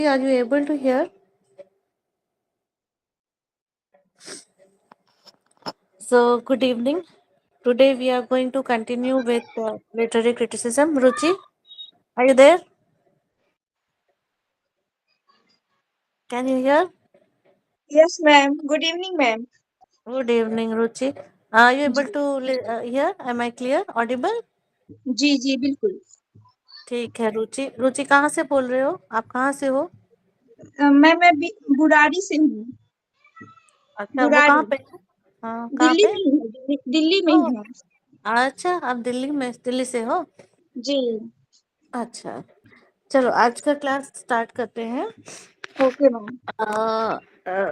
Are you able to hear? So, good evening. Today we are going to continue with literary criticism. Ruchi, are you there? Can you hear? Yes, ma'am. Good evening, ma'am. Good evening, Ruchi. Are you able ji to hear? Am I clear? Audible? जी जी बिल्कुल। ठीक है, रुचि। रुचि कहाँ से बोल रहे हो? आप कहाँ से हो? मैं बुराड़ी से हूँ। अच्छा, वो कहाँ बुराड़ी पे है? हाँ, कहाँ दिल्ली पे? में ही हूँ। दिल्ली में ही ओ, हूँ। अच्छा, आप दिल्ली से हो? जी। अच्छा, चलो आज का क्लास स्टार्ट करते हैं। Okay ma'am.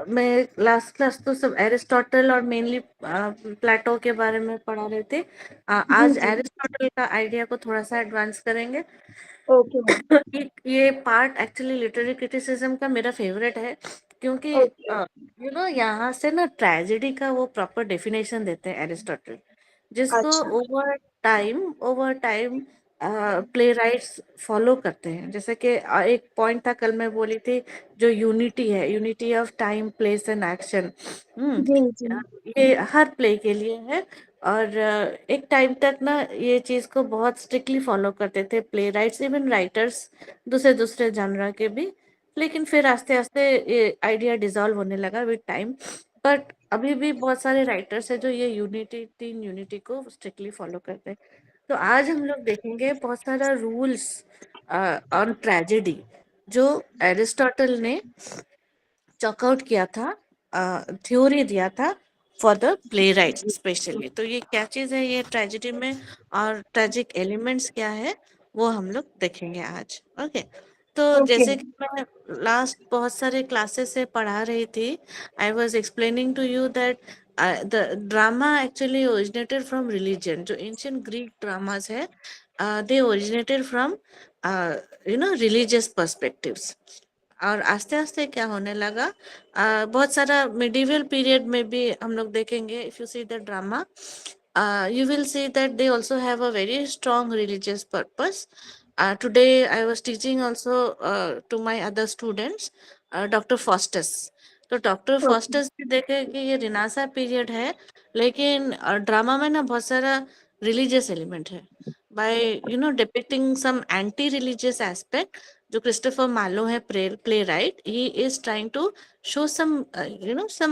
मैं लास्ट क्लास तो सब एरिस्टोटल और मेनली प्लेटो के बारे में पढ़ा रहे थे। जी आज जी। एरिस्टोटल का आइडिया को थोड़ा सा एडवांस करेंगे। Okay ma'am. ये पार्ट एक्चुअली लिटरेरी क्रिटिसिज्म का मेरा फेवरेट है, क्योंकि ओके। यहाँ से ना ट्रेजेडी का वो प्रॉपर डेफिनेशन देते हैं एरिस्टोटल, जिसको अच्छा। Over time play rights follow करते हैं। जैसे कि एक पॉइंट था, कल मैं बोली थी, जो यूनिटी है, unity of time place and action. जी जी। ये हर प्ले के लिए है। और एक टाइम तक ना ये चीज को बहुत स्ट्रिक्टली फॉलो करते थे प्ले राइट्स, इवन राइटर्स, दूसरे दूसरे जानरा के भी। लेकिन फिर आस्ते आस्ते ये आइडिया डिसॉल्व होने लगा विद टाइम। बट अभी भी बहुत सारे राइटर्स हैं जो ये यूनिटी, तीन यूनिटी को स्ट्रिक्टली फॉलो करते हैं। तो आज हम लोग देखेंगे बहुत सारा रूल्स ऑन ट्रेजेडी जो एरिस्टोटल ने चॉकआउट किया था, थ्योरी दिया था for the play rights specially. तो ये क्या चीज़ है ये ट्रेजेडी में, और ट्रेजिक एलिमेंट्स क्या है, वो हम लोग देखेंगे आज। ओके। तो ओके। जैसे कि मैं लास्ट बहुत सारे क्लासेस से पढ़ा रही थी, I was explaining to you that the drama actually originated from religion. जो एंशियंट ग्रीक ड्रामास है, they originated from religious perspectives. और आस्ते आस्ते क्या होने लगा, बहुत सारा मिडिवल पीरियड में भी हम लोग देखेंगे। If you see the drama, you will see that they also have a very strong religious purpose. Today I was teaching also to my other students, Dr. Faustus. तो डॉक्टर ओके। फॉस्टस भी देखे कि ये रिनासा period है, लेकिन drama में ना बहुत सारा रिलीजियस एलिमेंट है, by depicting some anti religious aspect. जो क्रिस्टोफर मार्लो है playwright, he is trying to show some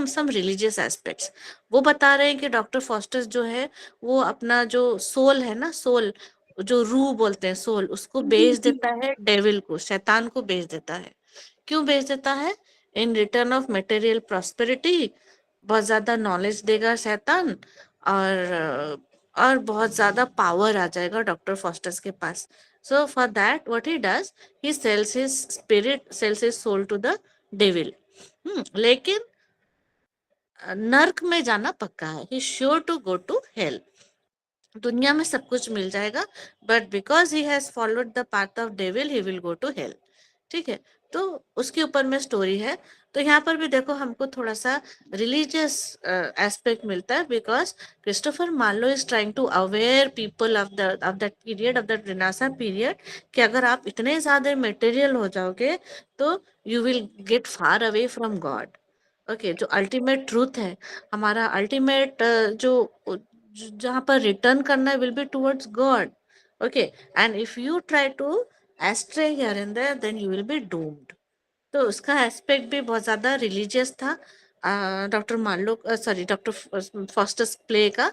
some religious aspects. वो बता रहे हैं कि डॉक्टर फॉस्टर्स जो है, वो अपना जो सोल है ना, सोल जो रूह बोलते हैं, सोल, उसको जी बेच जी। देता है डेविल को, शैतान को बेच देता है। क्यों बेच देता है? In return of material prosperity. बहुत ज्यादा नॉलेज देगा शैतान, और बहुत ज्यादा पावर आ जाएगा डॉक्टर फॉस्टर्स के पास। So for that what he does, he sells his spirit, sells his soul to the devil. लेकिन नर्क में जाना पक्का है, he sure to go to hell. दुनिया में सब कुछ मिल जाएगा, but because he has followed the path of devil, he will go to hell. ठीक है। तो उसके ऊपर में स्टोरी है। तो यहाँ पर भी देखो हमको थोड़ा सा रिलीजियस एस्पेक्ट मिलता है, because Christopher Marlowe is trying to aware people of that period, of that renaissance period, कि अगर आप इतने ज्यादा मटेरियल हो जाओगे तो you will get far away from God. Okay. जो अल्टीमेट ट्रूथ है, हमारा अल्टीमेट जो जहाँ पर रिटर्न करना है, will be towards God. Okay. And if you try to astray here and there, then you will be doomed. तो उसका एस्पेक्ट भी बहुत ज्यादा रिलीजियस था, doctor Marlowe, sorry, doctor Faustus play का।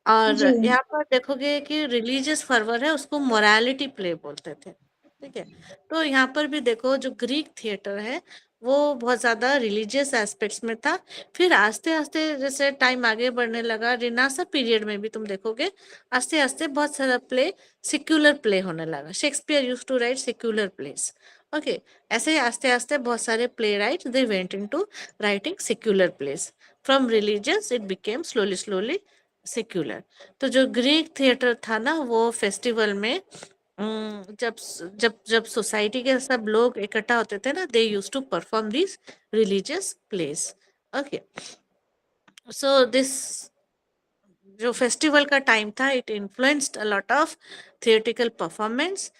और जी यहाँ पर देखोगे कि रिलीजियस फर्वर है, उसको मोरालिटी प्ले बोलते थे। ठीक है। तो यहाँ पर भी देखो, जो ग्रीक थिएटर है वो बहुत ज्यादा रिलीजियस एस्पेक्ट्स में था। फिर आस्ते आस्ते जैसे टाइम आगे बढ़ने लगा, रिनासा पीरियड में भी तुम देखोगे आस्ते आस्ते बहुत सारा प्ले सेक्युलर प्ले होने लगा। Shakespeare use to write secular plays. Okay. ऐसे ही आस्ते आस्ते बहुत सारे playwright they went into writing secular plays. From religious it became slowly slowly secular. तो जो ग्रीक थिएटर था ना, वो फेस्टिवल में जब जब जब सोसाइटी के सब लोग इकट्ठा होते थे ना, they use to perform this religious place. Okay. So this जो फेस्टिवल का टाइम था, it influenced a lot of theatrical performance.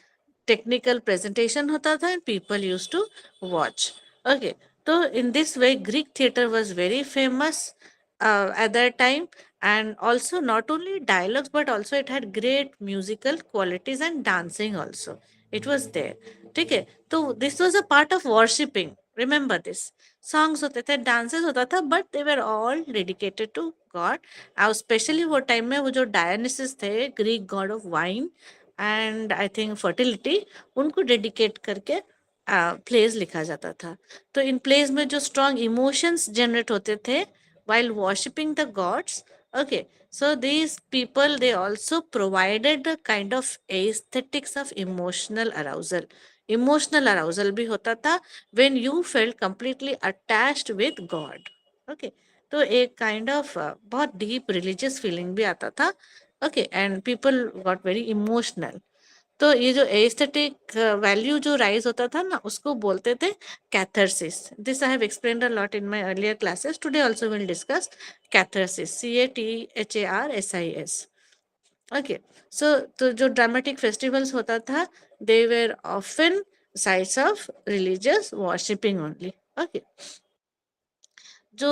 Technical presentation होता था and people use to watch. Okay, तो in this way Greek theatre was very famous at that time, and also not only dialogues but also it had great musical qualities and dancing also it was there. ठीक है, तो this was a part of worshipping. Remember this. Songs होते थे, dances होता था, but they were all dedicated to God. और specially वो time में वो जो डायनिसिस थे, Greek God of wine and I think fertility, उनको डेडिकेट करके प्लेज लिखा जाता था. तो इन प्लेज में जो स्ट्रॉन्ग इमोशंस जनरेट होते थे while worshipping the gods. Okay, so these people they also provided a kind of aesthetics of emotional arousal. Emotional arousal भी होता था when you felt completely attached with God. Okay, तो एक kind of बहुत deep religious feeling भी आता था. Okay, and people got very emotional. तो ये जो एस्थेटिक वैल्यू जो राइज होता था ना, उसको बोलते थे catharsis. This I have explained a lot in my earlier classes. Today also will discuss catharsis, CATHARSIS. Okay, so तो जो ड्रामेटिक फेस्टिवल्स होता था, they were often sites of religious worshipping only. Okay, जो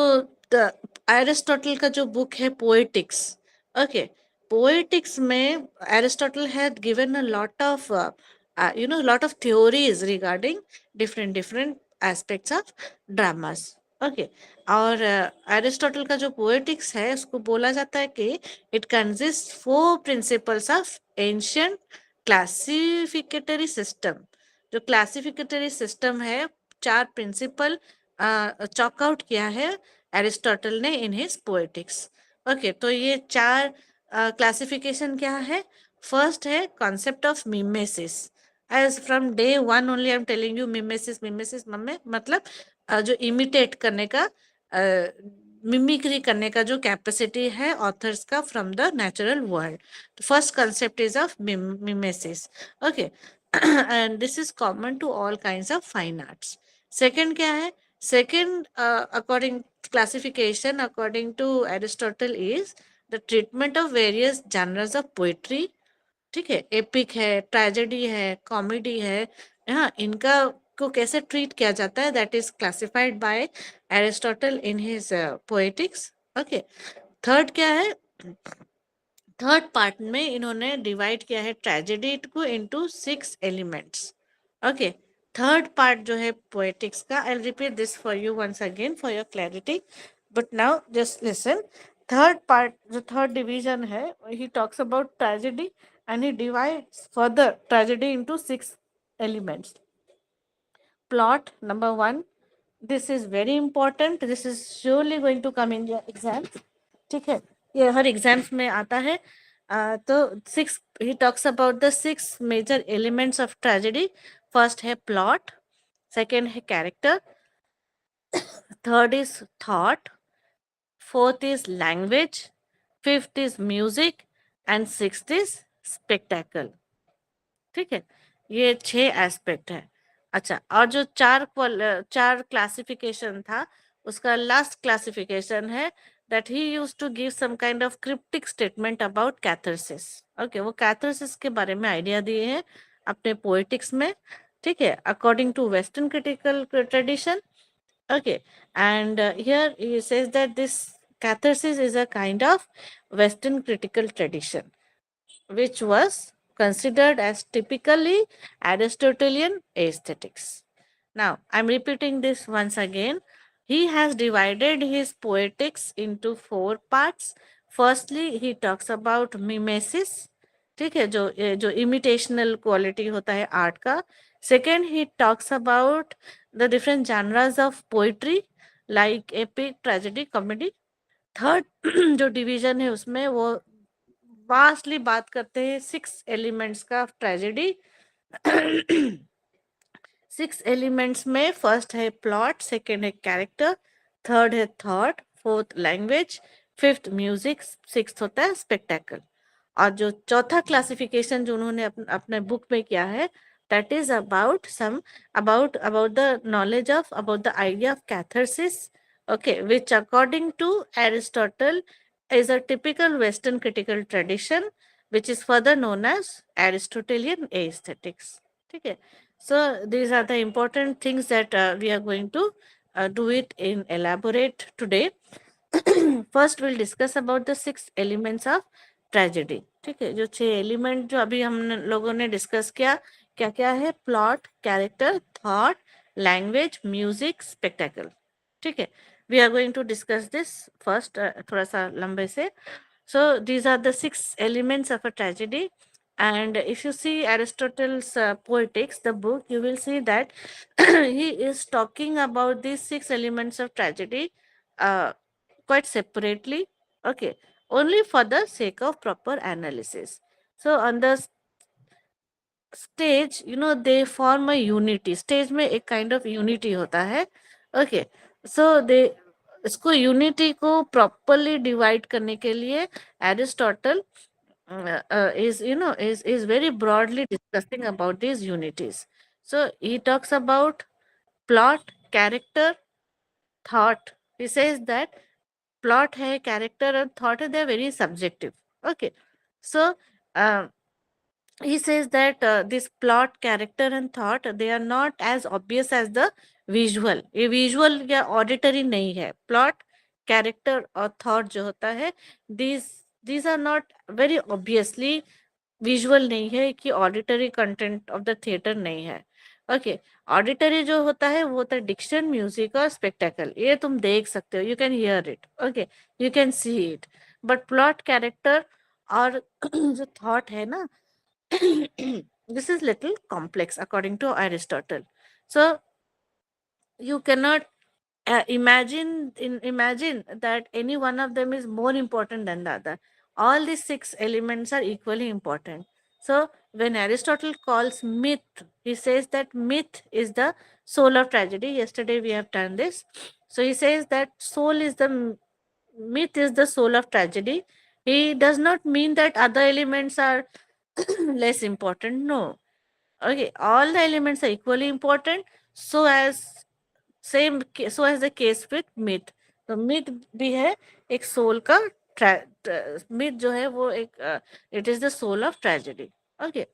एरिस्टोटल का जो book है poetics. Okay, poetics में Aristotle had given a lot of lot of theories regarding different different aspects of dramas. Okay, और Aristotle का जो poetics है उसको बोला जाता है कि it consist 4 principles of ancient classificatory system. जो क्लासिफिकेटरी सिस्टम है, 4 प्रिंसिपल चॉक आउट किया है एरिस्टोटल ने इन हिज पोएटिक्स. ओके, तो ये 4 क्लासिफिकेशन क्या है? फर्स्ट है concept of mimesis. As from day 1 only I am telling you mimesis mimesis. मतलब जो इमिटेट करने का, मिमिक्री करने का जो कैपेसिटी है ऑथर्स का from the natural world. First concept is of mimesis. Okay, and this is common to all kinds of fine arts. Second क्या है? Second, according classification, according to Aristotle, is the treatment of various genres of poetry. ठीक है, epic है, tragedy है, comedy है, हाँ, इनका को कैसे ट्रीट किया जाता है, that is classified by Aristotle in his poetics. Okay, third क्या है? थर्ड पार्ट में इन्होंने डिवाइड किया है ट्रेजेडी को into 6 elements. Okay, third part जो है पोएटिक्स का, I repeat this for you once again for your clarity, but now just listen. Third part जो थर्ड डिवीजन है, he talks about tragedy and he divides further tragedy into 6 elements. Plot, number 1. This is very important. This is surely going to come in your exams. ठीक है, ये हर exams में आता है. तो 6, he talks about the 6 major elements of tragedy. First है plot, second है character, third is thought, fourth is language, fifth is music and sixth is spectacle. ठीक है, ये 6 एस्पेक्ट है. अच्छा, और जो 4 क्लासिफिकेशन था, उसका लास्ट क्लासिफिकेशन है that he used to give some kind of cryptic statement about catharsis. Okay, वो catharsis के बारे में आइडिया दिए हैं अपने पोएटिक्स में. ठीक है, according to Western critical tradition. Okay, and here he says that this catharsis is a kind of Western critical tradition which was considered as typically Aristotelian aesthetics. Now, I'm repeating this once again. He has divided his poetics into 4 parts. Firstly, he talks about mimesis. ठीक है, जो imitational quality होता है art का. Second, he talks about the different genres of poetry like epic, tragedy, comedy. Third जो division है उसमें वो वास्टली बात करते हैं 6 एलिमेंट्स का ट्रेजेडी. 6 एलिमेंट्स में फर्स्ट है प्लॉट, सेकेंड है कैरेक्टर, थर्ड है thought, fourth language, fifth music, sixth होता है स्पेक्टेकल. और जो चौथा क्लासिफिकेशन जो उन्होंने अपने बुक में किया है, that is about the knowledge of about the idea of catharsis, okay, which according to Aristotle is a typical Western critical tradition which is further known as Aristotelian aesthetics. Okay, so these are the important things that we are going to do it in elaborate today. First will discuss about the 6 elements of tragedy. ठीक है, जो 6 element जो अभी हम लोगों ने discuss किया, क्या क्या है? Plot, character, thought, language, music, spectacle. ठीक है, we are going to discuss this first, थोड़ा सा लंबे से. So these are the 6 elements of a tragedy. And if you see Aristotle's Poetics, the book, you will see that he is talking about these 6 elements of tragedy uh, quite separately. Okay, only for the sake of proper analysis. So on the stage, they form a unity. Stage में एक kind of unity होता है. Okay, so they इसको unity को properly divide करने के लिए Aristotle is very broadly discussing about these unities. So he talks about plot, character, thought. He says that plot hai, character and thought hai, they are very subjective. Okay, so uh, he says that this plot, character and thought, they are not as obvious as the visual. ये visual या auditory नहीं है. Plot, character और thought जो होता है, these are not very obviously visual नहीं है, कि auditory content of the theater नहीं है. ओके, ऑडिटरी जो होता है वो होता है डिक्शन, म्यूजिक और स्पेक्टेकल. ये तुम देख सकते हो, you can hear it. Okay, you can see it. But plot, character और जो थॉट है ना, this is little complex according to Aristotle. So you cannot imagine that any one of them is more important than the other. All these 6 elements are equally important. So when Aristotle calls myth, he says that myth is the soul of tragedy. Yesterday we have done this. So he says that myth is the soul of tragedy. He does not mean that other elements are less important. No. Okay, all the elements are equally important. So as the case with myth. तो myth भी है एक soul का myth जो है वो एक it is the soul of tragedy. Okay.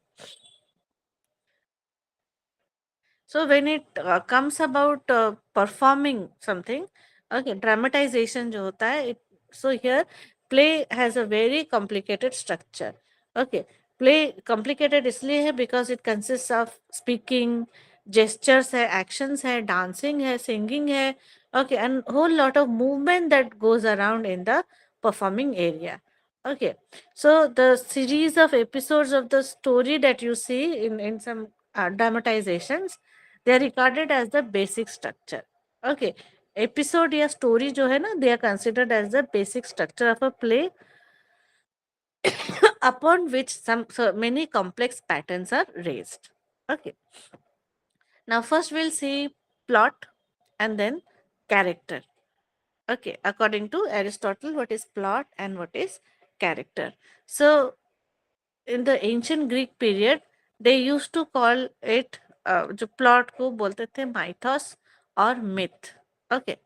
So when it comes about performing something, okay, dramatization जो होता है, so here play has a very complicated structure. Okay, play complicated इसलिए है because it consists of speaking, gestures है, actions है, dancing है, singing है, okay, and whole lot of movement that goes around in the performing area. Okay, so the series of episodes of the story that you see in some dramatizations, they are regarded as the basic structure. Okay, episode या story जो है ना, they are considered as the basic structure of a play upon which so many complex patterns are raised. Okay, now first we'll see plot and then character. Okay, according to Aristotle, what is plot and what is character? So in the ancient Greek period, they used to call it जो plot को बोलते थे Mythos और myth. Okay,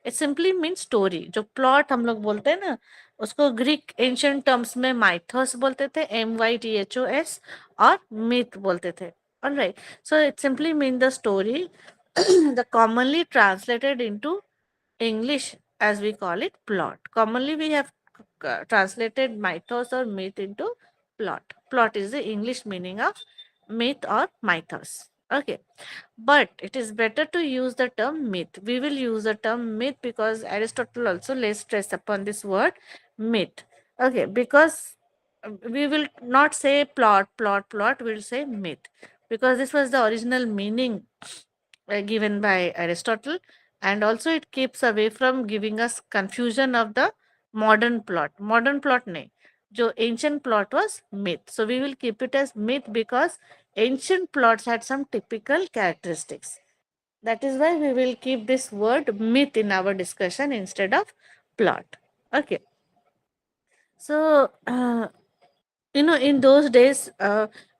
it simply mean story. जो plot हम लोग बोलते हैं ना, उसको ग्रीक एंशियंट टर्म्स में माइथोस बोलते थे, MYTHOS, और मिथ बोलते थे. Alright, so it simply mean the story, the commonly translated into English as we call it plot. Commonly we have translated mythos or myth into plot. Plot is the English meaning of myth or mythos. Okay, but it is better to use the term myth. We will use the term myth because Aristotle also lays stress upon this word myth. Okay, because we will not say plot, we'll say myth, because this was the original meaning given by Aristotle, and also it keeps away from giving us confusion of the modern plot. Modern plot nahi, जो ancient plot was myth. So we will keep it as myth because ancient plots had some typical characteristics. That is why we will keep this word myth in our discussion instead of plot. Okay. So, in those days,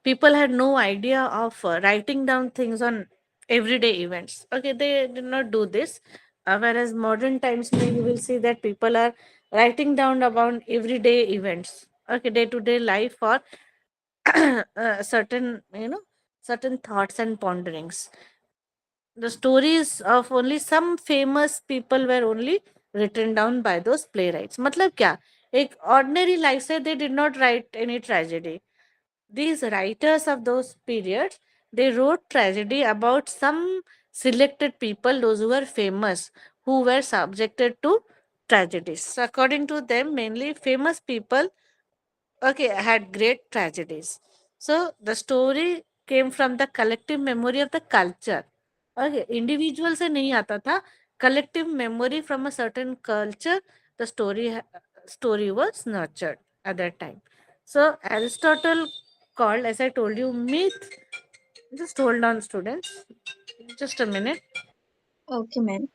people had no idea of writing down things on everyday events. Okay, they did not do this. Whereas modern times, you will see that people are writing down about everyday events. Okay, day to day life or certain certain thoughts and ponderings. The stories of only some famous people were only written down by those playwrights. मतलब क्या, एक ordinary life से they did not write any tragedy. These writers of those periods, they wrote tragedy about some selected people, those who were famous, who were subjected to tragedies. So according to them, mainly famous people, okay, had great tragedies. So the story came from the collective memory of the culture. Okay, individual से नहीं आता था, collective memory from a certain culture. The story was nurtured at that time. So Aristotle called, as I told you, myth. Just hold on, students. Just a minute. Okay, ma'am.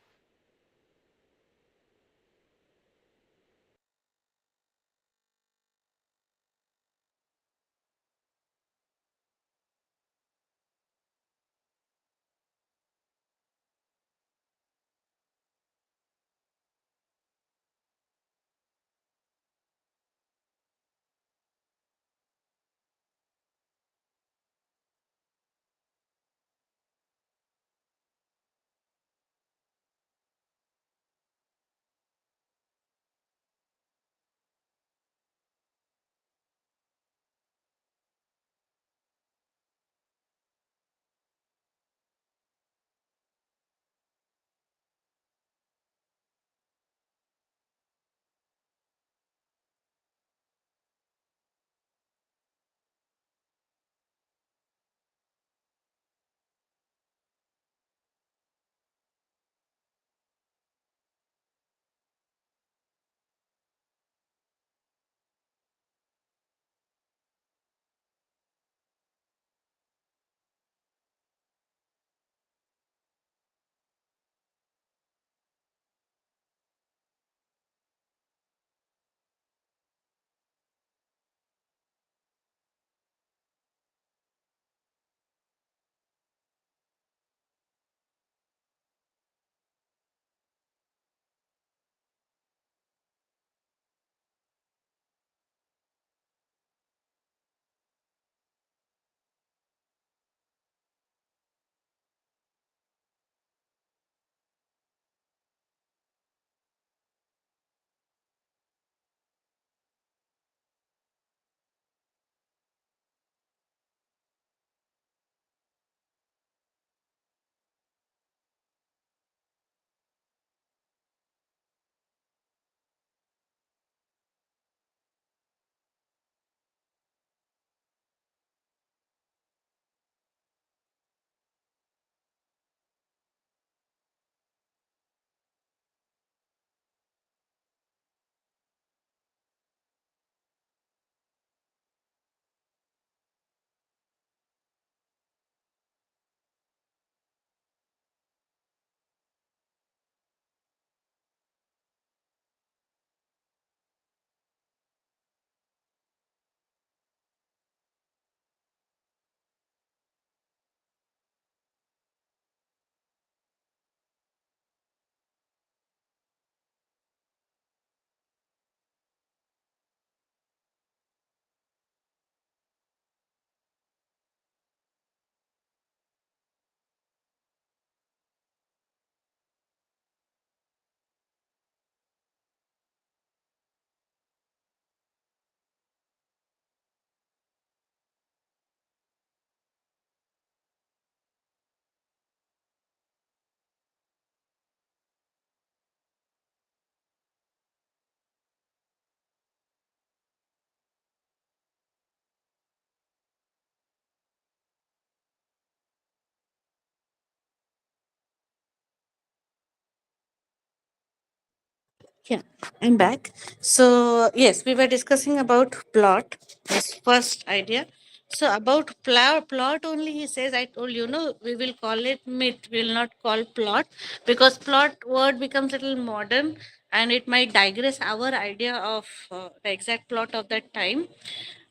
Yeah, I'm back. So, yes, we were discussing about plot, his first idea. So, about plot only, he says, I told you, no, we will call it myth, we will not call plot, because plot word becomes a little modern and it might digress our idea of the exact plot of that time.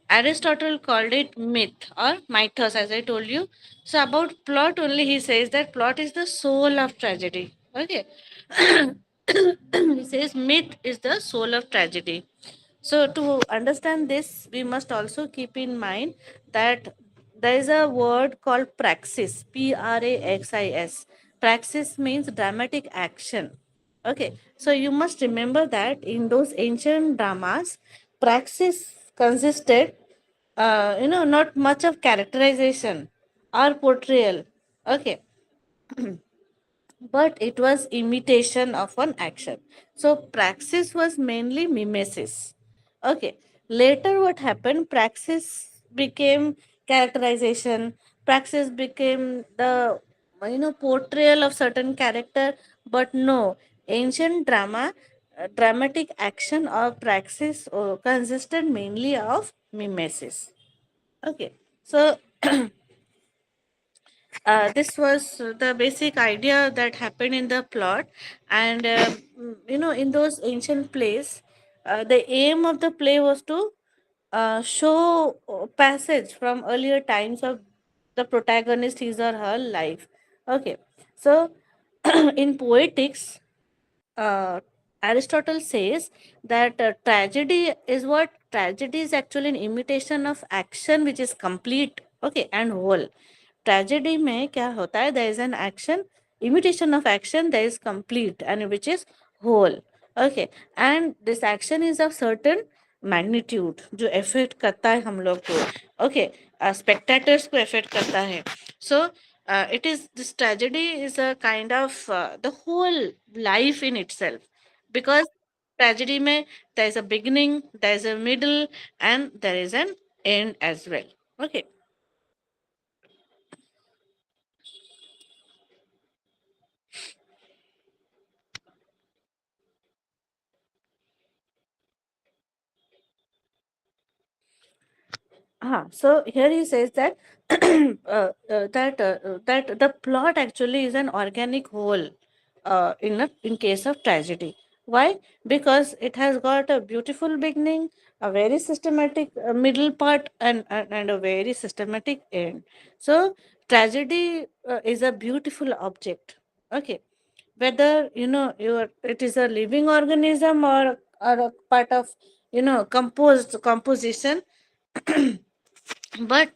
Aristotle called it myth or mythos, as I told you. So, about plot only, he says that plot is the soul of tragedy. Okay. He says myth is the soul of tragedy. So, to understand this, we must also keep in mind that there is a word called praxis, Praxis. Praxis means dramatic action. Okay, so you must remember that in those ancient dramas, praxis consisted, not much of characterization or portrayal. Okay, but it was imitation of an action. So praxis was mainly mimesis. Okay. Later, what happened? Praxis became characterization. Praxis became the portrayal of certain character. But no, ancient drama, dramatic action or praxis consisted mainly of mimesis. Okay. So this was the basic idea that happened in the plot, and in those ancient plays, the aim of the play was to show passage from earlier times of the protagonist, his or her life. Okay, so in poetics, uh, Aristotle says that tragedy is actually an imitation of action which is complete, okay, and whole. Tragedy में क्या होता है? There is an action, imitation of action, there is complete and which is whole. Okay, and this action is of certain magnitude जो affect करता है हम लोग को. Okay, spectators को affect करता है. So it is this tragedy is a kind of the whole life in itself, because tragedy में there is a beginning, there is a middle, and there is an end as well. Okay. So here he says that that the plot actually is an organic whole in case of tragedy. Why? Because it has got a beautiful beginning, a very systematic middle part, and a very systematic end. So tragedy is a beautiful object. Okay, whether it is a living organism or a part of composed composition. But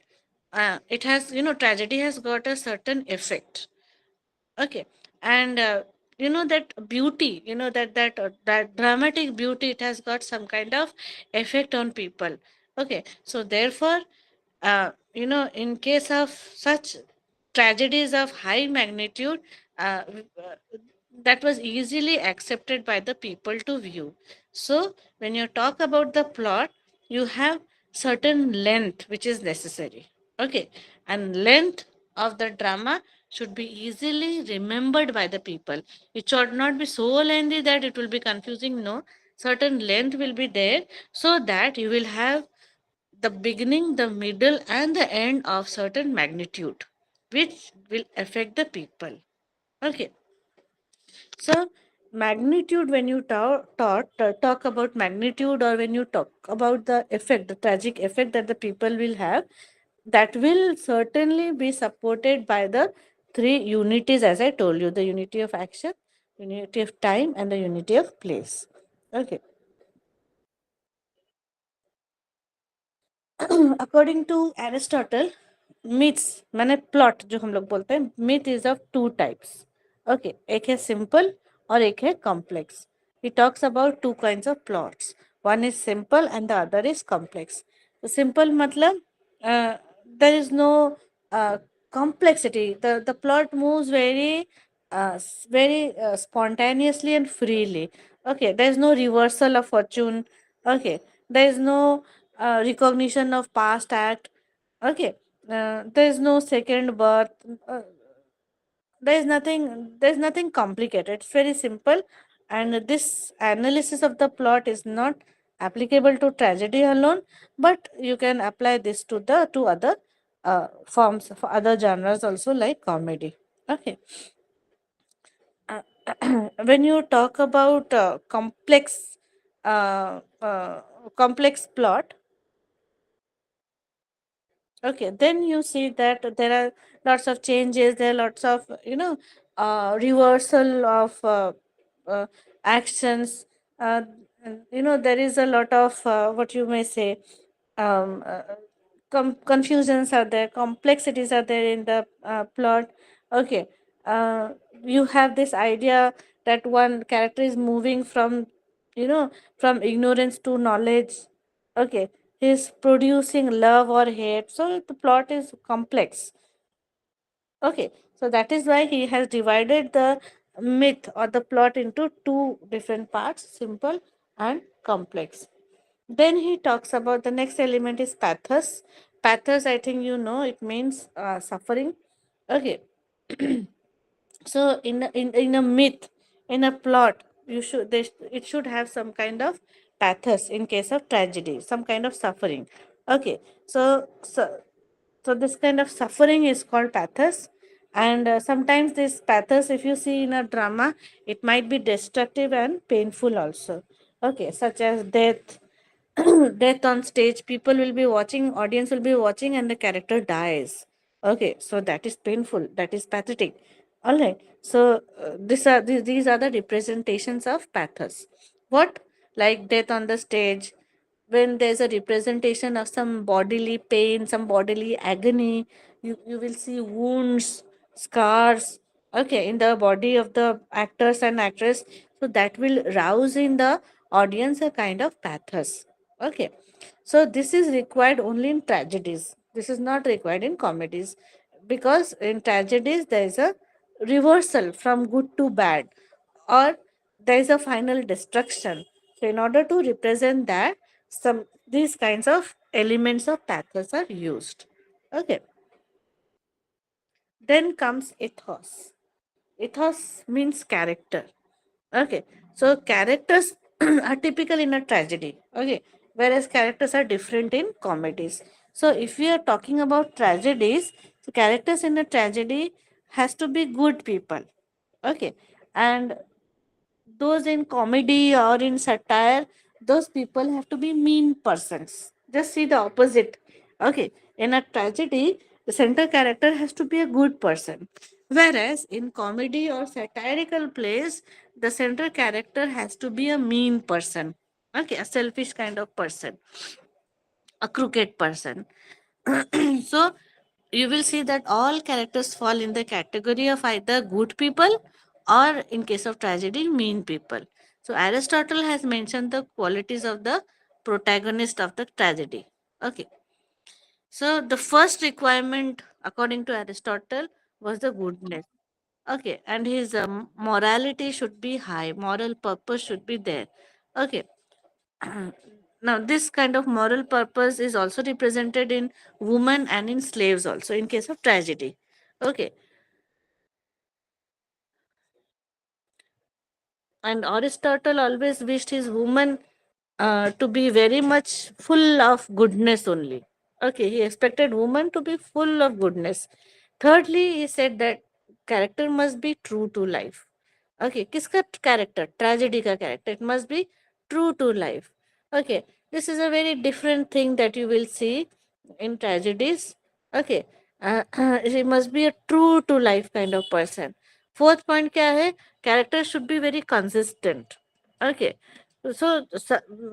it has, tragedy has got a certain effect. Okay, and that beauty, that dramatic beauty, it has got some kind of effect on people. Okay, so therefore, in case of such tragedies of high magnitude, that was easily accepted by the people to view. So when you talk about the plot, you have certain length which is necessary. Okay, and length of the drama should be easily remembered by the people. It should not be so lengthy that it will be confusing. No, certain length will be there so that you will have the beginning, the middle, and the end of certain magnitude, which will affect the people. Okay, so magnitude, when you talk about magnitude, or when you talk about the effect, the tragic effect that the people will have, that will certainly be supported by the three unities, as I told you: the unity of action, unity of time, and the unity of place. Okay. According to Aristotle, myths माने plot जो हम लोग बोलते हैं, myth is of two types. Okay, एक है simple और एक है complex. He talks about two kinds of plots. One is simple and the other is complex. So simple मतलब there is no uh, complexity. The plot moves very spontaneously and freely. Okay, there is no reversal of fortune. Okay, there is no recognition of past act. Okay, there is no second birth. There is nothing complicated. It's very simple, and this analysis of the plot is not applicable to tragedy alone, but you can apply this to other forms of other genres also, like comedy. Okay. uh, when you talk about uh, uh, complex plot, okay, then you see that there are lots of changes, there are lots of reversal of actions. There is a lot of what you may say, um, uh, confusions are there, complexities are there in the plot. Okay, you have this idea that one character is moving from, from ignorance to knowledge. Okay, he's producing love or hate, so the plot is complex. Okay, so that is why he has divided the myth or the plot into two different parts, simple and complex. Then he talks about the next element is pathos. Pathos, I think you know, it means suffering. Okay. So in a myth, in a plot, it should have some kind of pathos in case of tragedy, some kind of suffering. Okay. So this kind of suffering is called pathos. And sometimes this pathos, if you see in a drama, it might be destructive and painful also. Okay, such as death, death on stage. People will be watching, audience will be watching, and the character dies. Okay, so that is painful, that is pathetic. All right, so these are the representations of pathos. What? Like death on the stage, when there's a representation of some bodily pain, some bodily agony, you will see wounds, scars, okay, in the body of the actors and actress. So that will rouse in the audience a kind of pathos. Okay, so this is required only in tragedies. This is not required in comedies, because in tragedies there is a reversal from good to bad, or there is a final destruction. So in order to represent that, some these kinds of elements of pathos are used. Okay, then comes ethos. Ethos means character. Okay, so characters are typical in a tragedy. Okay, whereas characters are different in comedies. So if we are talking about tragedies, so characters in a tragedy has to be good people. Okay, and those in comedy or in satire, those people have to be mean persons. Just see the opposite. Okay, in a tragedy, the center character has to be a good person, whereas in comedy or satirical plays, the center character has to be a mean person. Okay, a selfish kind of person, a crooked person. So you will see that all characters fall in the category of either good people, or in case of tragedy, mean people. So Aristotle has mentioned the qualities of the protagonist of the tragedy. Okay, so the first requirement according to Aristotle was the goodness. Okay, and his morality should be high, moral purpose should be there. Okay, now this kind of moral purpose is also represented in women and in slaves also in case of tragedy. Okay, and Aristotle always wished his woman to be very much full of goodness only. Okay, he expected woman to be full of goodness. Thirdly, he said that character must be true to life. Okay, किसका character? Tragedy का character. It must be true to life. Okay, this is a very different thing that you will see in tragedies. Okay, he must be a true to life kind of person. Fourth point क्या है? Character should be very consistent. Okay, so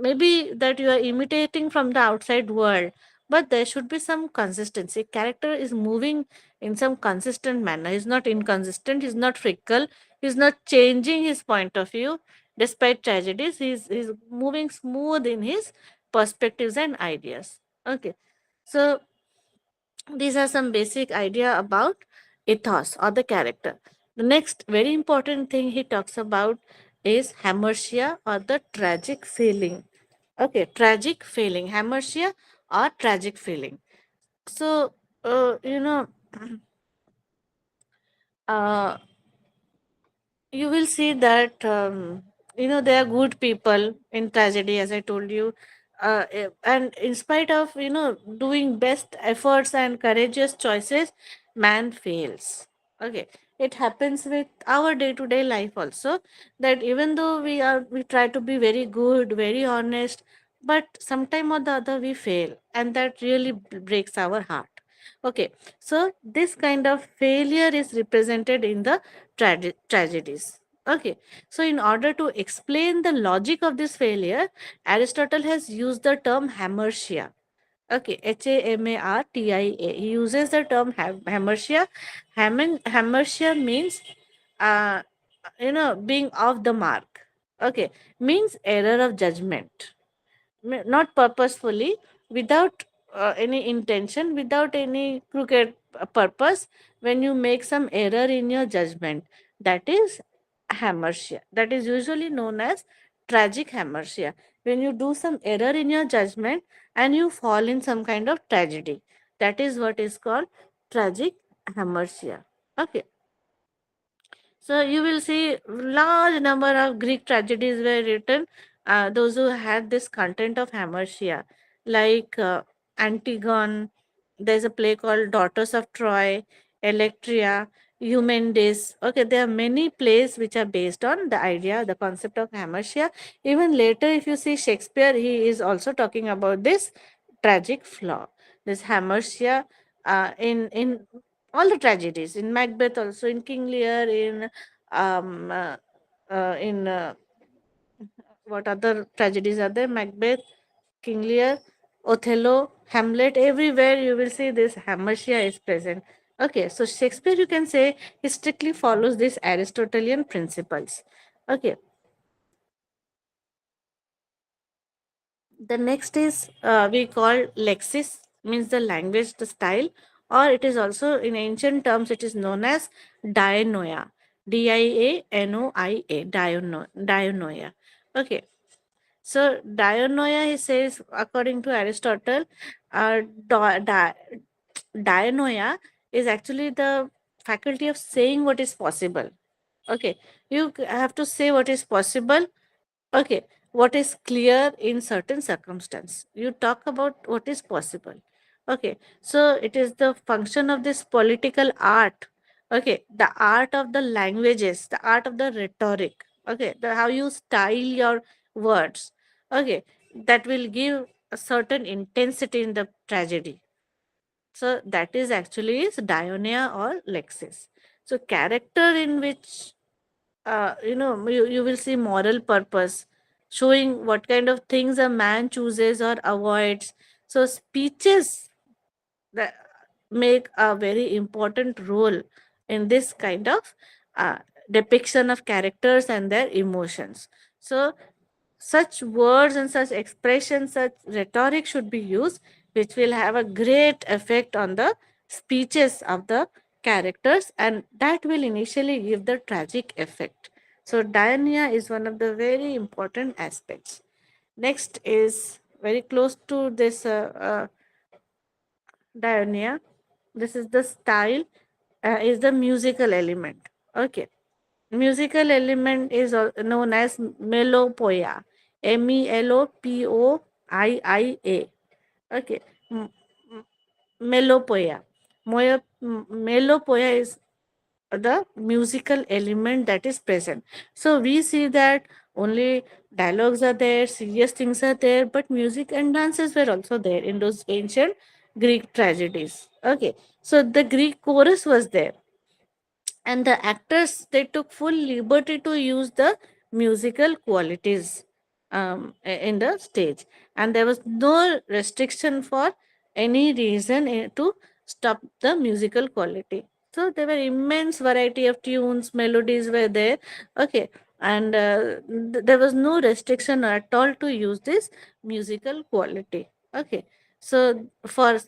maybe that you are imitating from the outside world, but there should be some consistency. Character is moving in some consistent manner. He's not inconsistent, he's not fickle, he's not changing his point of view despite tragedies. He's moving smooth in his perspectives and ideas. Okay, so these are some basic idea about ethos or the character. The next very important thing he talks about is hamartia or the tragic feeling. Okay, tragic feeling, hamartia or tragic feeling. So, uh, you will see that there are good people in tragedy, as I told you, and in spite of doing best efforts and courageous choices, man fails. Okay, it happens with our day to day life also, that even though we try to be very good, very honest, but sometime or the other we fail, and that really breaks our heart. Okay, so this kind of failure is represented in the tragedies. Okay, so in order to explain the logic of this failure, Aristotle has used the term hamartia. Okay, Hamartia. He uses the term hamartia. Hamartia means, uh, being off the mark. Okay, means error of judgment, not purposefully, without any intention, without any crooked purpose. When you make some error in your judgment, that is hamartia. That is usually known as tragic hamartia. When you do some error in your judgment and you fall in some kind of tragedy, that is what is called tragic hamartia. Okay. So you will see large number of Greek tragedies were written. Those who had this content of hamartia, like Antigone. There's a play called Daughters of Troy, Electra, Eumendes. Okay, there are many plays which are based on the idea, the concept of hamartia. Even later, if you see Shakespeare, he is also talking about this tragic flaw, this hamartia, in all the tragedies, in Macbeth, also in King Lear, um uh, in what other tragedies are there? Macbeth, King Lear, Othello, Hamlet. Everywhere you will see this hamartia is present. Okay, so Shakespeare, you can say, he strictly follows these Aristotelian principles. Okay, the next is, we call lexis, means the language, the style, or it is also in ancient terms it is known as dianoia. Dianoia. Dianoia. Okay, so dianoia, he says, according to Aristotle, dianoia is actually the faculty of saying what is possible. Okay, you have to say what is possible. Okay, what is clear in certain circumstance. You talk about what is possible. Okay, so it is the function of this political art. Okay, the art of the languages, the art of the rhetoric. Okay, the how you style your words. Okay, that will give a certain intensity in the tragedy. So that is actually is Dionia or Lexis. So character in which, you will see moral purpose, showing what kind of things a man chooses or avoids. So speeches that make a very important role in this kind of depiction of characters and their emotions. So such words and such expressions, such rhetoric should be used, which will have a great effect on the speeches of the characters, and that will initially give the tragic effect. So, Diania is one of the very important aspects. Next is very close to this Diania. This is the style, is the musical element. Okay, musical element is known as melopoia. Melopoia. Okay. M- m- Melopoia. Melopoia is the musical element that is present. So we see that only dialogues are there, serious things are there, but music and dances were also there in those ancient Greek tragedies. Okay. So the Greek chorus was there, and the actors, they took full liberty to use the musical qualities in the stage, and there was no restriction for any reason to stop the musical quality. So there were immense variety of tunes, melodies were there. Okay, and there was no restriction at all to use this musical quality. Okay, so for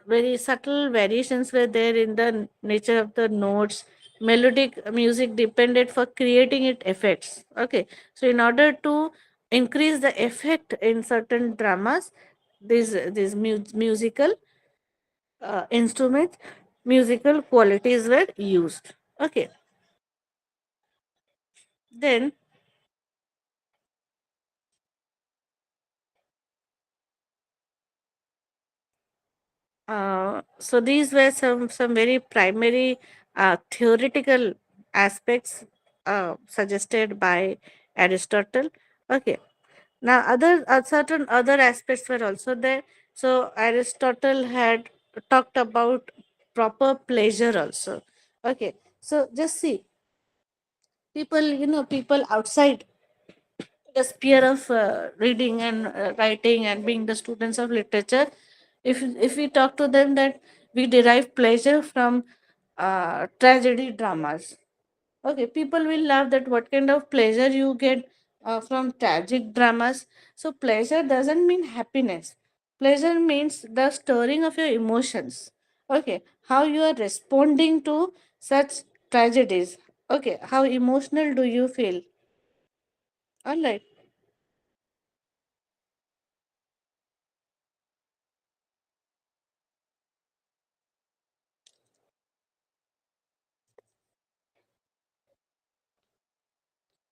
very subtle variations were there in the nature of the notes. Melodic music depended for creating it effects. Okay, so in order to increase the effect in certain dramas, these musical instruments, musical qualities were used. Okay, then so these were some very primary theoretical aspects suggested by Aristotle. Okay, now other certain other aspects were also there. So Aristotle had talked about proper pleasure also. Okay, so just see, people outside the sphere of reading and writing and being the students of literature, If we talk to them that we derive pleasure from tragedy dramas, okay, people will laugh that what kind of pleasure you get from tragic dramas. So pleasure doesn't mean happiness. Pleasure means the stirring of your emotions. Okay, how you are responding to such tragedies. Okay, how emotional do you feel? All right.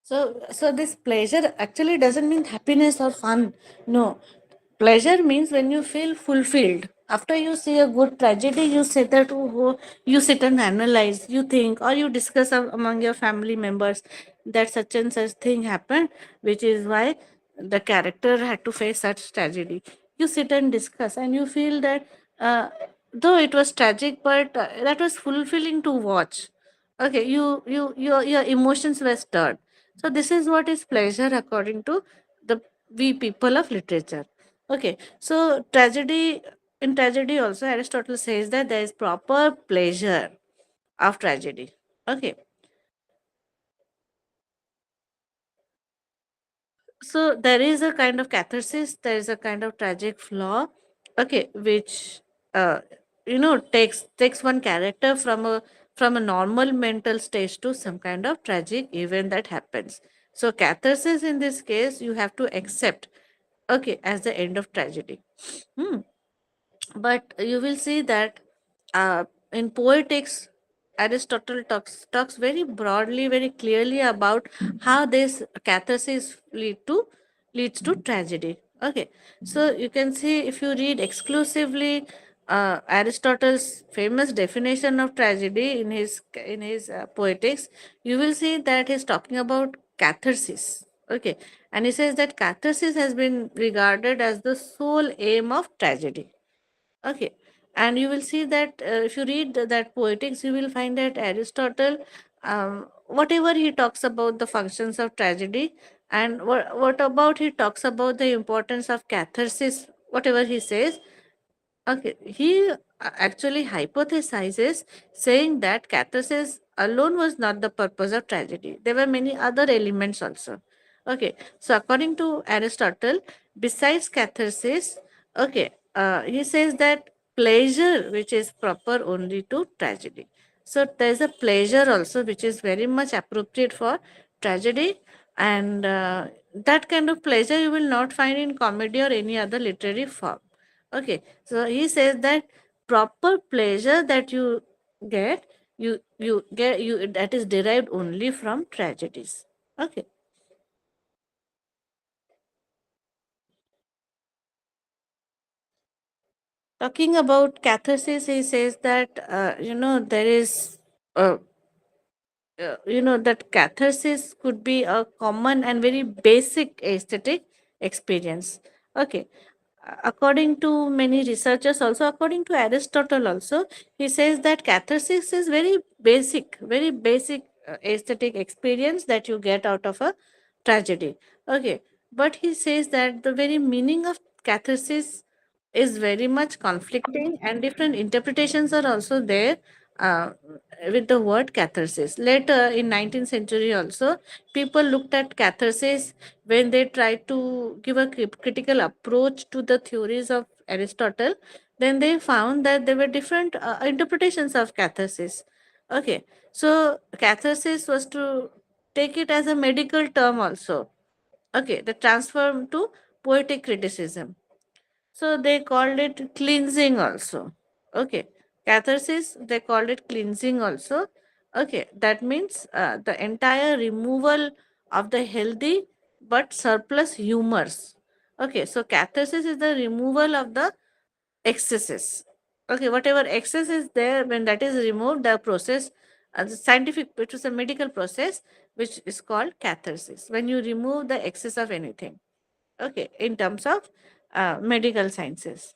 So this pleasure actually doesn't mean happiness or fun. No, pleasure means when you feel fulfilled. After you see a good tragedy, you sit there to you sit and analyze, you think, or you discuss among your family members that such and such thing happened, which is why the character had to face such tragedy. You sit and discuss, and you feel that though it was tragic, but that was fulfilling to watch. Okay, your emotions were stirred. So this is what is pleasure according to the we people of literature. Okay, so tragedy also Aristotle says that there is proper pleasure of tragedy. Okay, so there is a kind of catharsis, there is a kind of tragic flaw, okay, which uh, takes one character from a normal mental stage to some kind of tragic event that happens. So catharsis in this case you have to accept, okay, as the end of tragedy. Hmm. But you will see that in poetics Aristotle talks very broadly, very clearly about how this catharsis leads to tragedy. Okay, so you can see if you read exclusively Aristotle's famous definition of tragedy in his poetics, you will see that he's talking about catharsis. Okay, and he says that catharsis has been regarded as the sole aim of tragedy. Okay, and you will see that if you read that poetics, you will find that Aristotle, whatever he talks about the functions of tragedy, and what about he talks about the importance of catharsis, whatever he says. Okay, he actually hypothesizes saying that catharsis alone was not the purpose of tragedy. There were many other elements also. Okay, so according to Aristotle, besides catharsis, okay, he says that pleasure, which is proper only to tragedy. So there's a pleasure also which is very much appropriate for tragedy, and that kind of pleasure you will not find in comedy or any other literary form. Okay, so he says that proper pleasure that you get you that is derived only from tragedies. Okay, talking about catharsis, he says that there is that catharsis could be a common and very basic aesthetic experience. Okay, according to many researchers, also according to Aristotle also, he says that catharsis is very basic aesthetic experience that you get out of a tragedy. Okay, but he says that the very meaning of catharsis is very much conflicting, and different interpretations are also there uh, with the word catharsis. Later in 19th century also, people looked at catharsis when they tried to give a critical approach to the theories of Aristotle. Then they found that there were different interpretations of catharsis. Okay, so catharsis was to take it as a medical term also. Okay, the transform to poetic criticism, so they called it cleansing also. Okay. Catharsis, they called it cleansing also. Okay. That means the entire removal of the healthy but surplus humors. Okay. So catharsis is the removal of the excesses. Okay. Whatever excess is there, when that is removed, the process, the scientific, it is a medical process which is called catharsis. When you remove the excess of anything. Okay. In terms of medical sciences.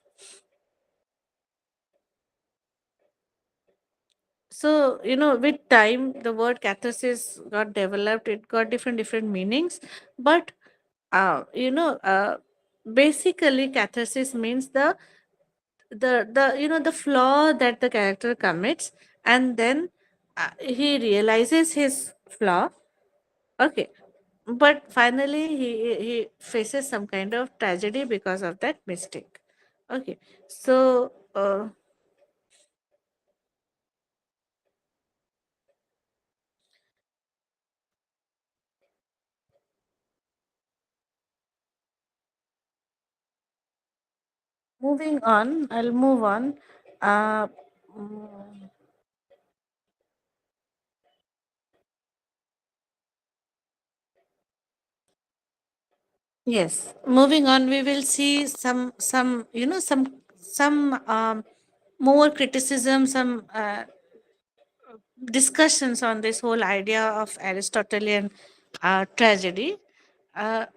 So, with time, the word catharsis got developed, it got different meanings. But, uh, you know, uh, basically, catharsis means the flaw that the character commits, and then he realizes his flaw. Okay, but finally he faces some kind of tragedy because of that mistake. Okay, so moving on, I'll move on. uh, mm, yes, moving on, we will see some some more criticism, some discussions on this whole idea of Aristotelian tragedy. The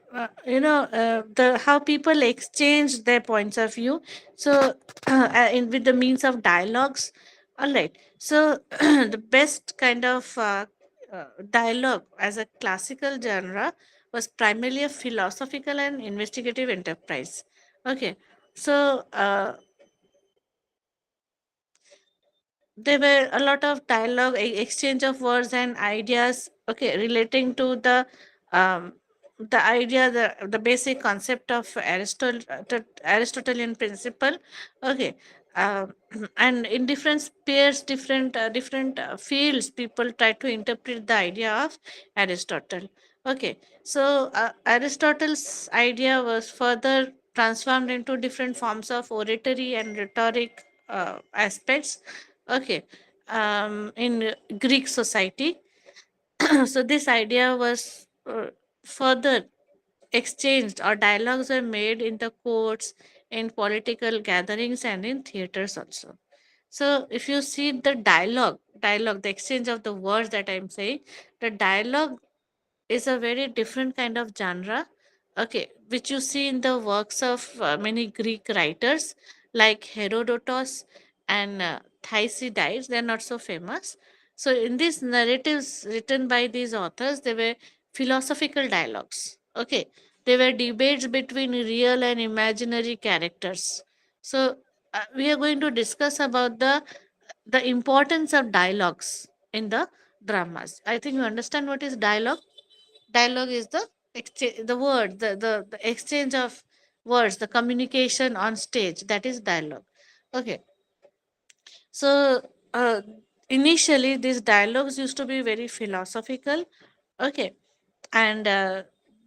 how people exchange their points of view. So, with the means of dialogues. All right. So, the best kind of dialogue as a classical genre was primarily a philosophical and investigative enterprise. Okay. So, there were a lot of dialogue, exchange of words and ideas, okay, relating to um the idea, the basic concept of Aristotelian principle. Okay. um, and in different spheres, different fields, people try to interpret the idea of Aristotle. Okay, so Aristotle's idea was further transformed into different forms of oratory and rhetoric aspects. Okay, in Greek society. So this idea was further exchanged, or dialogues were made in the courts, in political gatherings, and in theaters also. So if you see the dialogue, the exchange of the words that I'm saying, the dialogue is a very different kind of genre, okay, which you see in the works of many Greek writers like Herodotus and Thucydides. They're not so famous. So in these narratives written by these authors, they were philosophical dialogues. Okay, they were debates between real and imaginary characters. So we are going to discuss about the importance of dialogues in the dramas. I think you understand what is dialogue. Dialogue is the exchange, the word, the exchange of words, the communication on stage. That is dialogue. Okay. So initially, these dialogues used to be very philosophical. Okay. And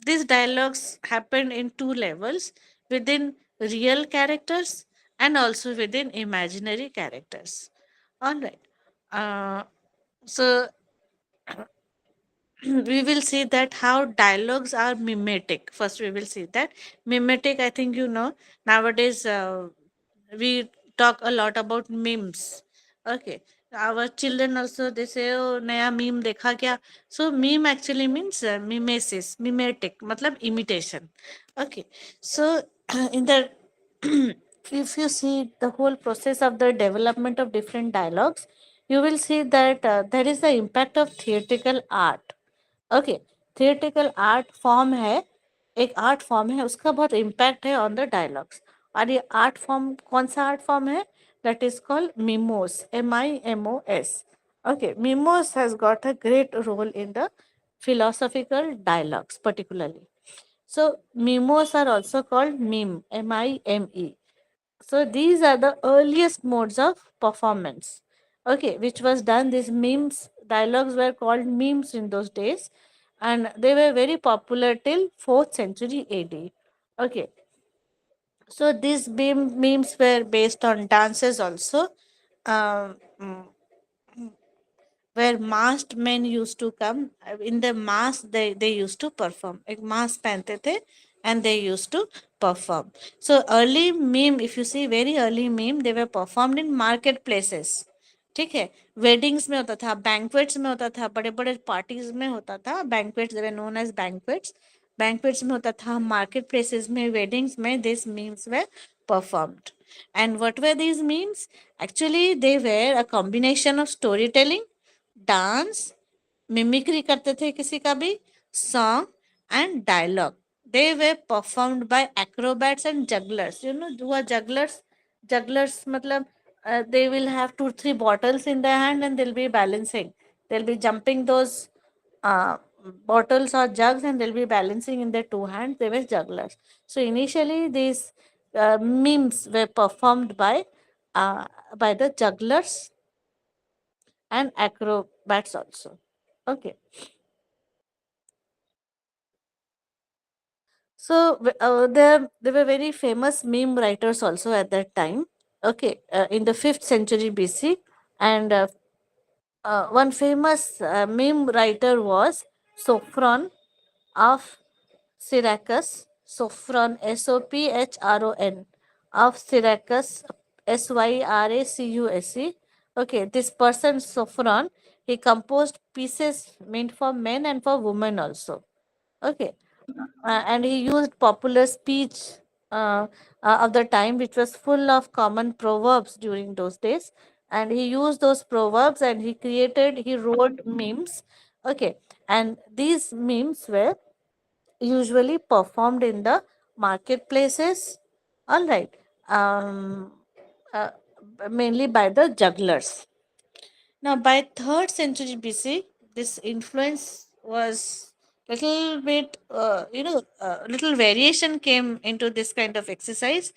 these dialogues happened in two levels: within real characters and also within imaginary characters. All right. So we will see that how dialogues are mimetic. First, we will see that mimetic. I think nowadays we talk a lot about memes. Okay, our children also they say, "Oh, नया meme देखा क्या?" So meme actually means mimesis, mimetic, मतलब imitation. Okay, so in the if you see the whole process of the development of different dialogues, you will see that there is the impact of theatrical art. Okay, theatrical art form है, एक art form है, उसका बहुत impact है on the dialogues. और ये art form कौन सा आर्ट फॉर्म है? That is called mimos, MIMOS। Okay, mimos has got a great role in the philosophical dialogues particularly. So memos are also called meme, MIME. So these are the earliest modes of performance, okay, which was done. These memes, dialogues were called memes in those days, and they were very popular till 4th century AD. Okay, so these memes were based on dances also. Um, mm, where masked men used to come. In the mask, they used to perform, एक mask पहनते थे and they used to perform. So early meme, if you see very early meme, they were performed in market places. ठीक है, weddings में होता था, banquets में होता था, बड़े बड़े पार्टीज में होता था, banquets, they were known as banquets. Banquets में होता था, मार्केट प्लेसेस में, वेडिंग्स में, this mimes were performed. And what were these memes? Actually, they were a combination of storytelling, dance, mimicry करते थे किसी का भी, song and dialogue. They were performed by acrobats and jugglers. You know who are jugglers? Jugglers, matlab, they will have 2 3 bottles in their hand and they'll be balancing. They'll be jumping those uh, bottles or jugs and they'll be balancing in their 2 hands. They were jugglers. So initially, these memes were performed by the jugglers and acrobats also. Okay. So there were very famous meme writers also at that time. Okay, in the 5th century BC, and one famous meme writer was Sophron of Syracuse. Sophron, Sophron of Syracuse, Syracuse. Okay, this person Sophron, he composed pieces meant for men and for women also. Okay, and he used popular speech uh, of the time, which was full of common proverbs during those days. And he used those proverbs and he wrote memes. Okay, and these memes were usually performed in the marketplaces. All right, uh, mainly by the jugglers. Now, by 3rd century BC, this influence was little bit, little variation came into this kind of exercise,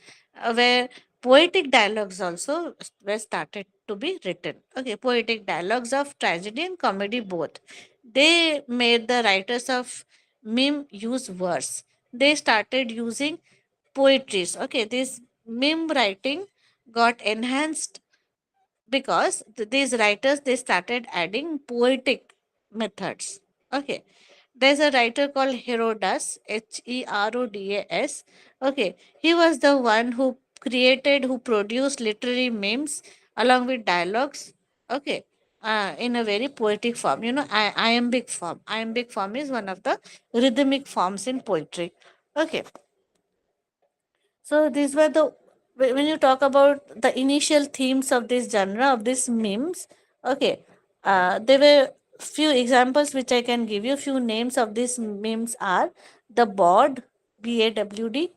where poetic dialogues also were started to be written. Okay, poetic dialogues of tragedy and comedy both. They made the writers of meme use verse. They started using poetries. Okay, this meme writing got enhanced because these writers they started adding poetic methods. Okay, there's a writer called Herodas, Herodas. Okay, he was the one who produced literary memes along with dialogues. Okay, in a very poetic form, iambic form. Iambic form is one of the rhythmic forms in poetry. Okay, so these were the when you talk about the initial themes of this genre of these memes. Okay, there were few examples which I can give you. Few names of these memes are the Bawd, BAWD.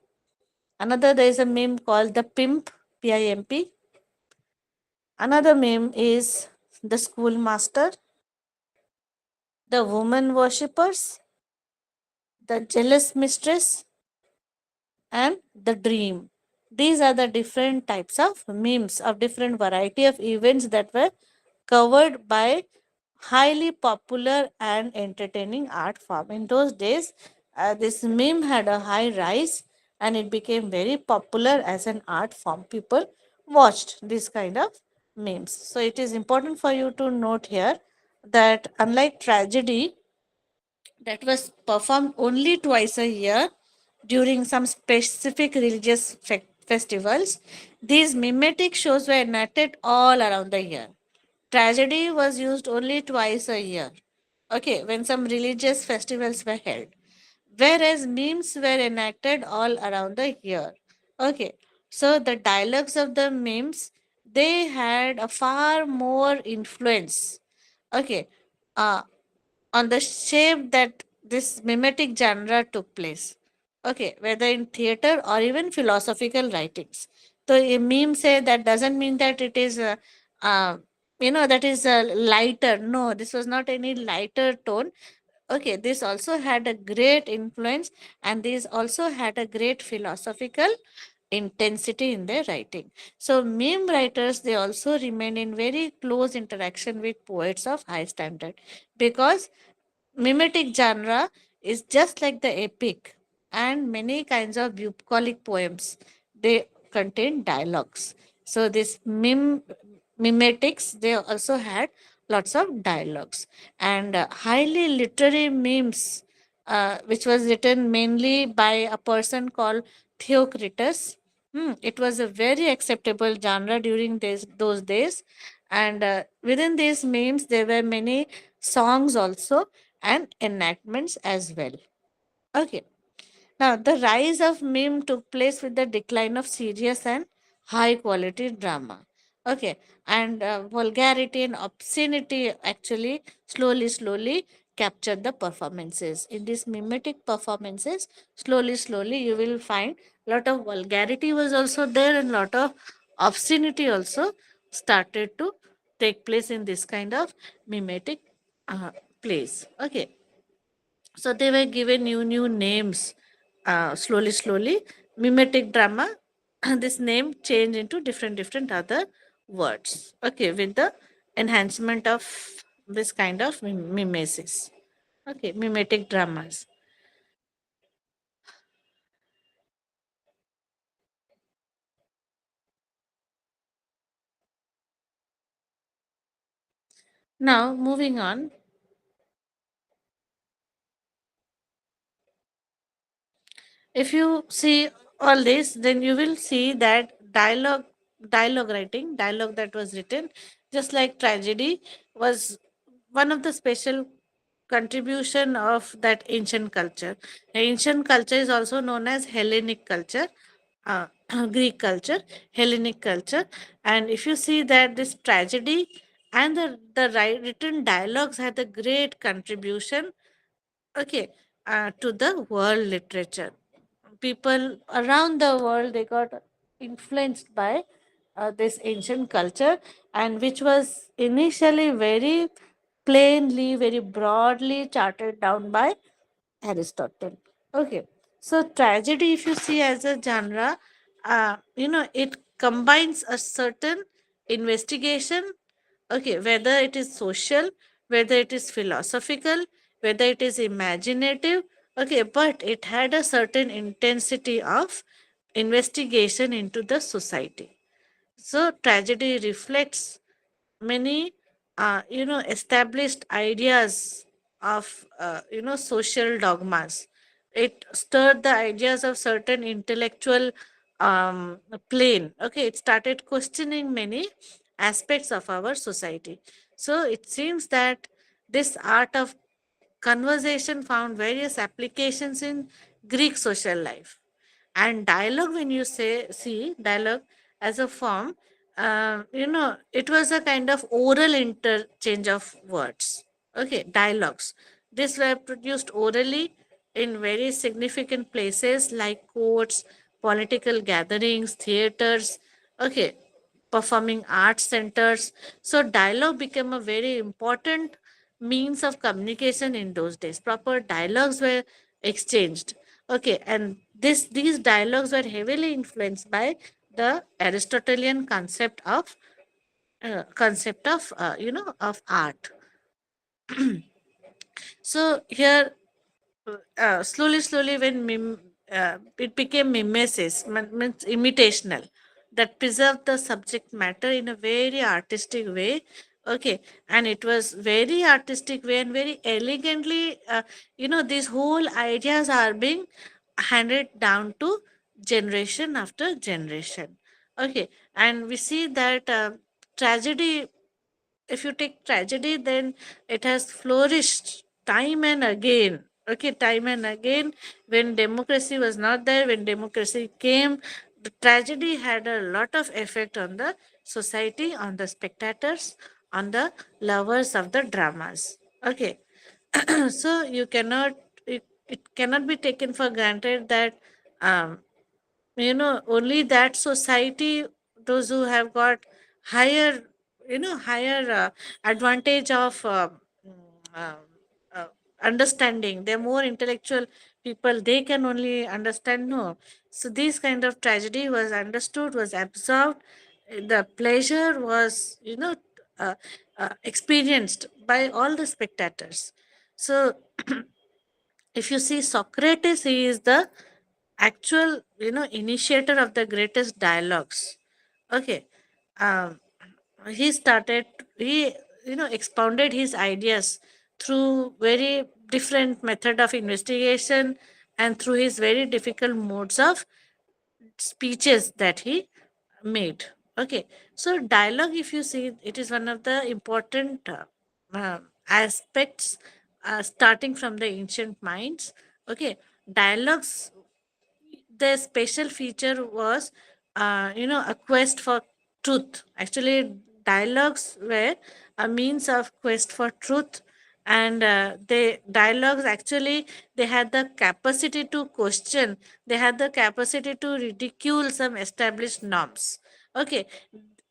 Another there is a meme called the Pimp, PIMP. Another meme is the Schoolmaster, the Woman Worshippers, the Jealous Mistress, and the Dream. These are the different types of memes of different variety of events that were covered by highly popular and entertaining art form. In those days, this meme had a high rise and it became very popular as an art form. People watched this kind of memes. So it is important for you to note here that unlike tragedy, that was performed only twice a year during some specific religious festivals. These mimetic shows were enacted all around the year. Tragedy was used only twice a year. Okay, when some religious festivals were held, whereas memes were enacted all around the year. Okay, so the dialogues of the memes they had a far more influence. Okay, uh, on the shape that this mimetic genre took place. Okay, whether in theater or even philosophical writings. So a meme say that doesn't mean that it is uh, that is a lighter. No, this was not any lighter tone. Okay, this also had a great influence and this also had a great philosophical intensity in their writing. So meme writers they also remain in very close interaction with poets of high standard because mimetic genre is just like the epic and many kinds of bucolic poems. They contain dialogues. So this mimetics they also had lots of dialogues and highly literary memes, which was written mainly by a person called Theocritus. It was a very acceptable genre during those days, and within these memes there were many songs also and enactments as well. Okay. Now, the rise of meme took place with the decline of serious and high quality drama. Okay. And vulgarity and obscenity actually slowly captured the performances. In these mimetic performances, slowly you will find lot of vulgarity was also there and lot of obscenity also started to take place in this kind of mimetic plays. Okay, so they were given new names, slowly. Mimetic drama, this name changed into different other words. Okay, with the enhancement of this kind of mimesis. Okay, mimetic dramas. Now moving on, if you see all this, then you will see that dialogue writing, dialogue that was written just like tragedy, was one of the special contribution of that ancient culture. Ancient culture is also known as Hellenic culture, uh, Greek culture, Hellenic culture. And if you see that this tragedy and the written dialogues had a great contribution, okay, to the world literature. People around the world, they got influenced by this ancient culture, and which was initially very plainly, very broadly charted down by Aristotle. Okay, so tragedy, if you see as a genre, it combines a certain investigation, okay, whether it is social, whether it is philosophical, whether it is imaginative, okay, but it had a certain intensity of investigation into the society. So tragedy reflects many established ideas of social dogmas. It stirred the ideas of certain intellectual plane. Okay, it started questioning many aspects of our society. So it seems that this art of conversation found various applications in Greek social life. And dialogue, when you see dialogue as a form, it was a kind of oral interchange of words. Okay, dialogues. These were produced orally in very significant places like courts, political gatherings, theaters. Okay, performing arts centers. So dialogue became a very important means of communication in those days. Proper dialogues were exchanged. Okay, and these dialogues were heavily influenced by the Aristotelian concept of art. So here, slowly, when it became mimesis, means imitational, that preserved the subject matter in a very artistic way. Okay, and it was very artistic way and very elegantly. These whole ideas are being handed down to generation after generation. Okay, and we see that tragedy, if you take tragedy, then it has flourished time and again. Okay, time and again, when democracy was not there, when democracy came, the tragedy had a lot of effect on the society, on the spectators, on the lovers of the dramas. Okay, so it cannot be taken for granted that um, only that society, those who have got higher higher advantage of uh, uh, understanding, they're more intellectual people, they can only understand. No, so this kind of tragedy was understood, was absorbed, the pleasure was experienced by all the spectators. So if you see Socrates, he is the actual initiator of the greatest dialogues. Okay, um, he started he expounded his ideas through very different method of investigation and through his very difficult modes of speeches that he made. Okay, so dialogue, if you see, it is one of the important aspects, starting from the ancient minds. Okay, dialogues, the special feature was a quest for truth. Actually, dialogues were a means of quest for truth, and the dialogues, actually, they had the capacity to question, they had the capacity to ridicule some established norms. Okay,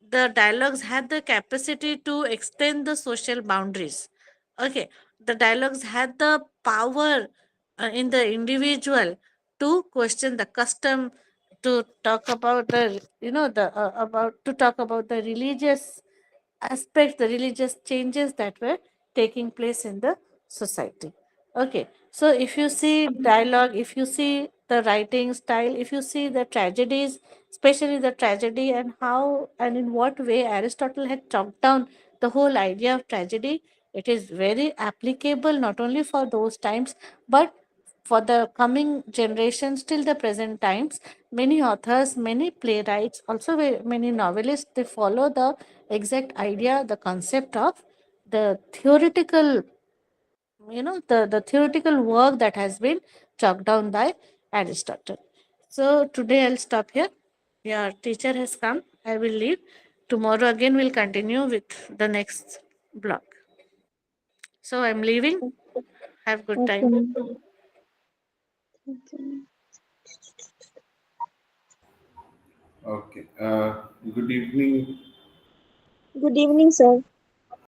the dialogues had the capacity to extend the social boundaries. Okay, the dialogues had the power in the individual to question the custom, to talk about the the about to talk about the religious aspects, the religious changes that were taking place in the society. Okay, so if you see dialogue, if you see the writing style, if you see the tragedies, especially the tragedy, and how and in what way Aristotle had chalked down the whole idea of tragedy, it is very applicable not only for those times but for the coming generations till the present times. Many authors, many playwrights, also many novelists, they follow the exact idea, the concept of the theoretical, the theoretical work that has been chalked down by Aristotle. So today I'll stop here. Your teacher has come. I will leave. Tomorrow again we'll continue with the next block. So I'm leaving. Have good Okay, time. ma'am. Okay. Okay. Good evening. Good evening, sir.